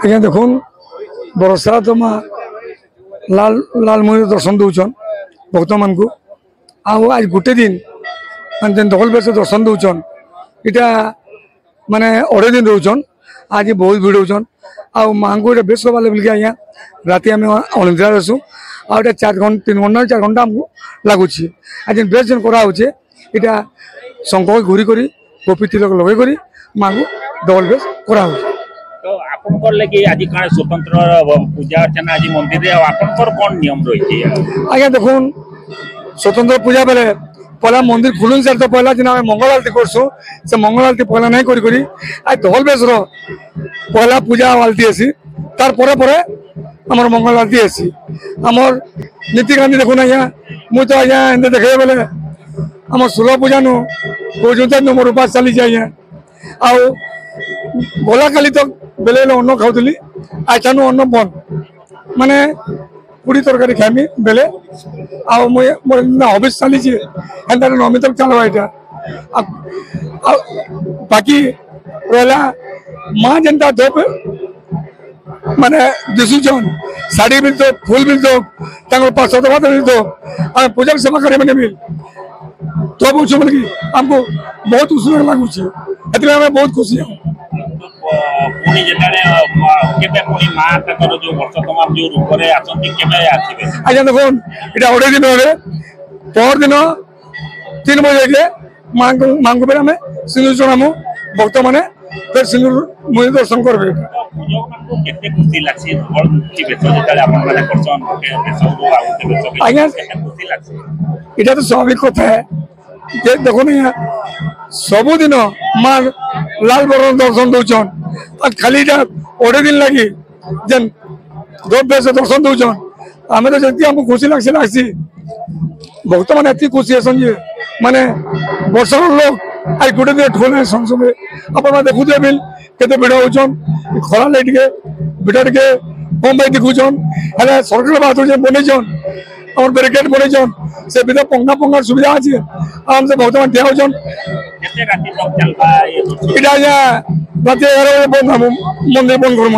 आज्ञा देखुन बरसा तो माँ लाल लाल मुहर दर्शन दौन भक्त मान को आज गोटे दिन जेन दखल बेस दर्शन दौन इटा माने अढ़े दिन रोचन आज बहुत भिड़ होचन आ माँ को बेस कबार बोलिए आज्ञा राति आम अनिद्रा रहसु आटा 3 घंटा 4 घंटा आमको लगुच आज बेस जेन कराचे इटा शंख घूरी कर गोपी तिलक लगे कर माँ को डबल बेस करा तो आपनकर लगे आज का स्वतंत्र पूजा अर्चना आज मंदिर रे आपनकर कोन नियम रही आज्ञा देखुन स्वतंत्र पूजा बेले पहला मंदिर खुलुन सार तो पहला दिन मंगल आरती करसु से मंगल आरती पहला नहीं करी आज धल बेस पहला पूजा आरती आसी तार परे परे हमर मंगल आरती आसी हमर नीतिकांति देखुन आज्ञा मु तो आज्ञा एंदे देखे बेले हमर 16 पूजा नु गोजुता नु मोर उपास चली जाय आ गोला काली तो बेले अन्न खाऊली आचानु अन्न बंद माने पूरी तरकारी खामी बेले हबिस चली नमित चलवा यहाँ बाकी रहा माँ जनता धोप माने दिशुचन साड़ी भी तो फूल भी तो सदभात भी तो पूजा सेवा करें भी तो पूछो बोल हमको बहुत उत्सुक लगुच बहुत खुशी हूँ पुणी केबे पुणी मां तकर जो वर्ष तमाम जो रूप रे आछंती केबे आथिबे आज्ञा देखुन इटा ओडे दिन रे पर दिन 3 बजे के मां को बेरा में सिंदूर चढ़ामु भक्त माने फिर सिंदूर मुझे दर्शन करबे पूजो को केते खुशी लागसी बड़ की बेच जेताले आपन माने करछन के सब आउते बेच आज्ञा केते खुशी लागसी इटा तो स्वाभाविक कथा है जे देखो नहीं सबुदिन मां लाल बरण दर्शन दौन खाली ओडे दिन लगी जेन दो बेस दर्शन दौन आम तो जल्दी हमको खुशी लगसी भक्त मैंने एति खुशी है माने वर्ष लोग आज गोटे दिन ठोल संसद आप देखुए बिल केते भिड़ होचन खरा लाइट भिड़ टे कम भाई देखुचन है सरकार बात बनईचन और बैरिकेड बनईचन से भी पंखा पंखार सुविधा अच्छे आराम से बहुत ठिया होचन इटा रात 11 बजे बंद मंदिर बंद कर